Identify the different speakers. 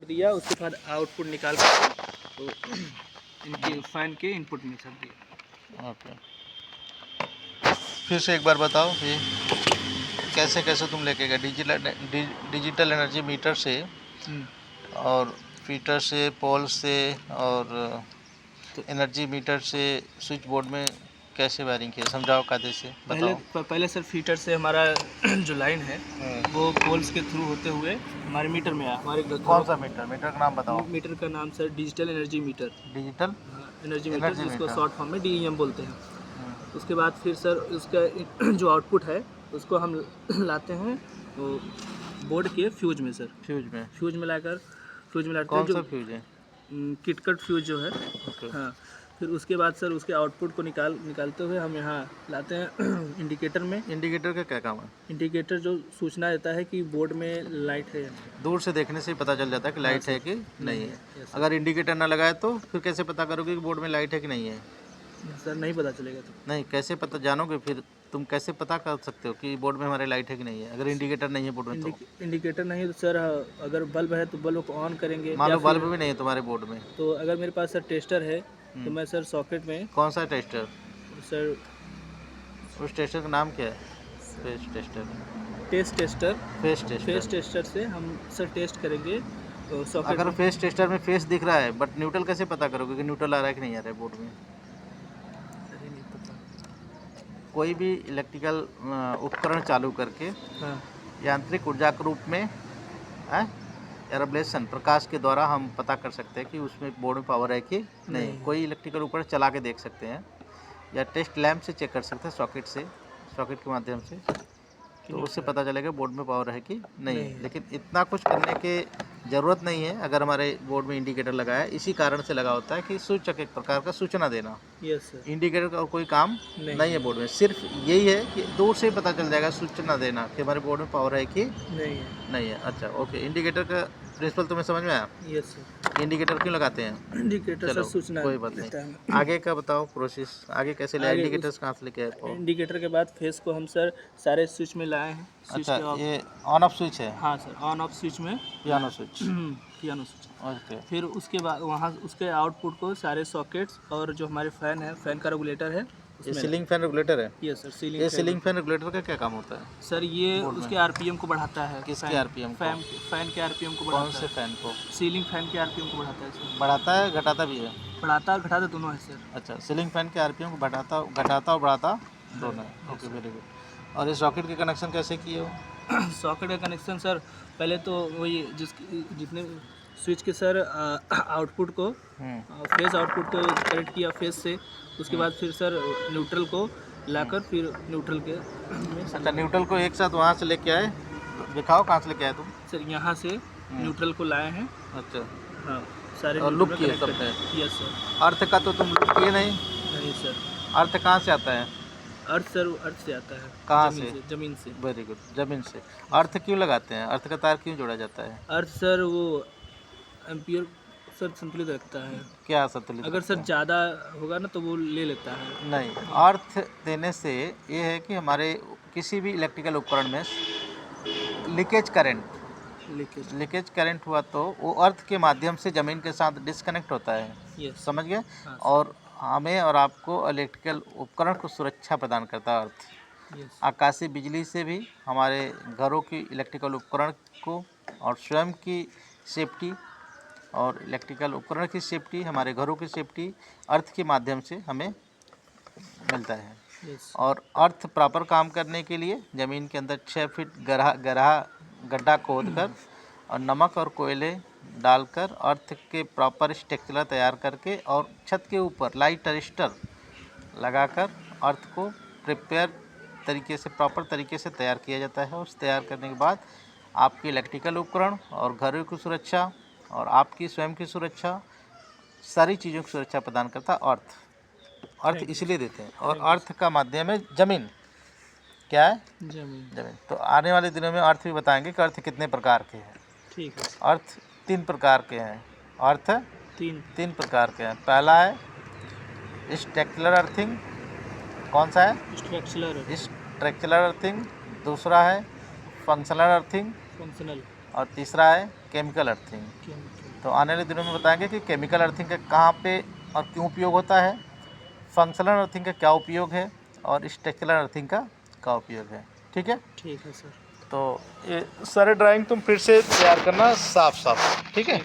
Speaker 1: दिया, उसके बाद आउटपुट निकाल कर तो इनके फैन के इनपुट में सब दिया।
Speaker 2: ओके, फिर से एक बार बताओ ये कैसे कैसे तुम लेके गए डिजिटल एनर्जी मीटर से और फीटर से, पोल से और एनर्जी मीटर से स्विच बोर्ड में कैसे वायरिंग किया, समझाओ कायदे से बताओ।
Speaker 1: पहले सर फीटर से हमारा जो लाइन है वो पोल्स के थ्रू होते हुए हमारे मीटर में आया। हमारे
Speaker 2: कौन सा मीटर, मीटर का नाम बताओ।
Speaker 1: मीटर का नाम sir digital energy meter,
Speaker 2: digital
Speaker 1: energy meter जिसको शॉर्ट फॉर्म में DEM बोलते हैं। उसके बाद फिर सर उसका जो आउटपुट है उसको हम लाते हैं तो बोर्ड के फ्यूज में सर, फ्यूज में लाकर
Speaker 2: कौन सा फ्यूज है?
Speaker 1: किटकट फ्यूज जो है। हाँ, फिर उसके बाद सर उसके आउटपुट को निकालते हुए हम यहाँ लाते हैं इंडिकेटर में।
Speaker 2: इंडिकेटर का क्या काम है?
Speaker 1: इंडिकेटर जो सूचना देता है कि बोर्ड में लाइट है।
Speaker 2: दूर से देखने से ही पता चल जाता है कि लाइट है कि नहीं है। अगर इंडिकेटर ना लगाए तो फिर कैसे पता करोगे कि बोर्ड में लाइट है कि नहीं है?
Speaker 1: सर नहीं पता चलेगा तो।
Speaker 2: नहीं, कैसे पता जानोगे फिर? तुम कैसे पता कर सकते हो कि बोर्ड में हमारे लाइट है कि नहीं है अगर इंडिकेटर नहीं है बोर्ड में? तो
Speaker 1: इंडिकेटर नहीं है तो सर अगर बल्ब है तो बल्ब को ऑन करेंगे।
Speaker 2: मान लो बल्ब भी नहीं है तुम्हारे बोर्ड में
Speaker 1: तो अगर मेरे पास सर टेस्टर है तो मैं सर सॉकेट में।
Speaker 2: कौन सा टेस्टर
Speaker 1: सर?
Speaker 2: उस टेस्टर का नाम क्या है? फेस टेस्टर
Speaker 1: से हम सर टेस्ट करेंगे तो सॉकेट।
Speaker 2: अगर फेस टेस्टर में फेस दिख रहा है बट न्यूट्रल कैसे पता करोगे कि न्यूट्रल आ रहा है कि नहीं आ रहा है बोर्ड में? कोई भी इलेक्ट्रिकल उपकरण चालू करके यांत्रिक ऊर्जा के रूप में एरेब्लेशन प्रकाश के द्वारा हम पता कर सकते हैं कि उसमें बोर्ड में पावर है कि नहीं। कोई इलेक्ट्रिकल उपकरण चला के देख सकते हैं या टेस्ट लैंप से चेक कर सकते हैं, सॉकेट के माध्यम से, तो उससे पता चलेगा बोर्ड में पावर है कि नहीं। लेकिन इतना कुछ करने के ज़रूरत नहीं है अगर हमारे बोर्ड में इंडिकेटर लगा है। इसी कारण से लगा होता है कि सूचक एक प्रकार का सूचना देना।
Speaker 1: Yes sir.
Speaker 2: इंडिकेटर का और कोई काम नहीं है बोर्ड में, सिर्फ यही है कि दूर से पता चल जाएगा सूचना देना कि हमारे बोर्ड में पावर है कि नहीं है। अच्छा, ओके। इंडिकेटर का प्रिंसिपल तुम्हें समझ में आया?
Speaker 1: Yes sir.
Speaker 2: इंडिकेटर क्यों लगाते हैं?
Speaker 1: इंडिकेटर सर सूचना
Speaker 2: कोई बात नहीं। आगे का बताओ प्रोसेस, आगे कैसे लाए? इंडिकेटर्स कहाँ से लेके आए?
Speaker 1: इंडिकेटर के बाद फेस को हम सर सारे स्विच में लाए हैं।
Speaker 2: अच्छा, ये ऑन ऑफ स्विच है?
Speaker 1: हाँ सर, ऑन ऑफ स्विच में
Speaker 2: पियानो स्विच।
Speaker 1: ओके। फिर उसके बाद वहाँ उसके आउटपुट को सारे सॉकेट्स और जो हमारे फैन है, फैन का रेगुलेटर है।
Speaker 2: ये सीलिंग फैन रेगुलेटर है?
Speaker 1: Yes sir,
Speaker 2: ceiling fan regulator का क्या काम होता है?
Speaker 1: सर ये उसके RPM को बढ़ाता है।
Speaker 2: किसके RPM को?
Speaker 1: फैन के RPM को बढ़ाता है।
Speaker 2: कौन से फैन को?
Speaker 1: सीलिंग फैन के RPM को बढ़ाता है सर।
Speaker 2: बढ़ाता है, घटाता भी है?
Speaker 1: बढ़ाता और घटाता दोनों है सर।
Speaker 2: अच्छा, सीलिंग फैन के RPM को घटाता और बढ़ाता दोनों है। Okay, very good. और इस सॉकेट के कनेक्शन कैसे किए हो?
Speaker 1: सॉकेट का कनेक्शन सर पहले तो वही जितने स्विच के सर आउटपुट को फेस आउटपुट को कनेक्ट किया फेस से। उसके बाद फिर सर न्यूट्रल को लाकर फिर न्यूट्रल के
Speaker 2: अच्छा, न्यूट्रल को एक साथ वहाँ से लेके आए? दिखाओ कहाँ से लेके आए तुम?
Speaker 1: सर यहाँ से न्यूट्रल को लाए हैं।
Speaker 2: अच्छा,
Speaker 1: हाँ, सारे
Speaker 2: और लुक किए सब है?
Speaker 1: Yes sir.
Speaker 2: अर्थ का तो तुम लुक किए नहीं?
Speaker 1: नहीं सर।
Speaker 2: अर्थ कहाँ से आता है?
Speaker 1: अर्थ सर, अर्थ से आता है।
Speaker 2: कहाँ से?
Speaker 1: जमीन से।
Speaker 2: वेरी गुड, जमीन से। अर्थ क्यों लगाते हैं? अर्थ का तार क्यों जोड़ा जाता है?
Speaker 1: अर्थ सर वो एम्पियर सर संतुलित रखता है।
Speaker 2: क्या संतुलित? अगर
Speaker 1: सर ज़्यादा होगा ना तो वो ले लेता है।
Speaker 2: नहीं, अर्थ देने से ये है कि हमारे किसी भी इलेक्ट्रिकल उपकरण में लीकेज करंट हुआ तो वो अर्थ के माध्यम से ज़मीन के साथ डिस्कनेक्ट होता है।
Speaker 1: यस।
Speaker 2: समझ गए?
Speaker 1: हाँ,
Speaker 2: और हमें और आपको इलेक्ट्रिकल उपकरण को सुरक्षा प्रदान करता है अर्थ।
Speaker 1: यस।
Speaker 2: आकाशीय बिजली से भी हमारे घरों की इलेक्ट्रिकल उपकरण को और स्वयं की सेफ्टी और इलेक्ट्रिकल उपकरण की सेफ्टी, हमारे घरों की सेफ्टी अर्थ के माध्यम से हमें मिलता है।
Speaker 1: यस।
Speaker 2: और अर्थ प्रॉपर काम करने के लिए ज़मीन के अंदर 6 फीट गड्ढा खोदकर और नमक और कोयले डालकर अर्थ के प्रॉपर स्ट्रक्चर तैयार करके और छत के ऊपर लाइट अरेस्टर लगाकर अर्थ को प्रिपेयर तरीके से, प्रॉपर तरीके से तैयार किया जाता है। उस तैयार करने के बाद आपके इलेक्ट्रिकल उपकरण और घरों की सुरक्षा और आपकी स्वयं की सुरक्षा, सारी चीज़ों की सुरक्षा प्रदान करता है अर्थ इसलिए देते हैं। और अर्थ का माध्यम है जमीन। क्या है? जमीन। तो आने वाले दिनों में अर्थ भी बताएंगे कि अर्थ कितने प्रकार के हैं। ठीक है। अर्थ 3 प्रकार के हैं। अर्थ तीन प्रकार के हैं। पहला है स्ट्रक्चरल अर्थिंग। कौन सा है? Structural earthing. दूसरा है फंक्शनल अर्थिंग। और तीसरा है केमिकल अर्थिंग।
Speaker 1: केमिकल।
Speaker 2: तो आने वाले दिनों में बताएंगे कि केमिकल अर्थिंग का कहाँ पे और क्यों उपयोग होता है, फंक्शनल अर्थिंग का क्या उपयोग है और स्ट्रक्चरल अर्थिंग का उपयोग है। ठीक है।
Speaker 1: ठीक है सर।
Speaker 2: तो ये सारे ड्राइंग तुम फिर से तैयार करना साफ साफ। ठीक है।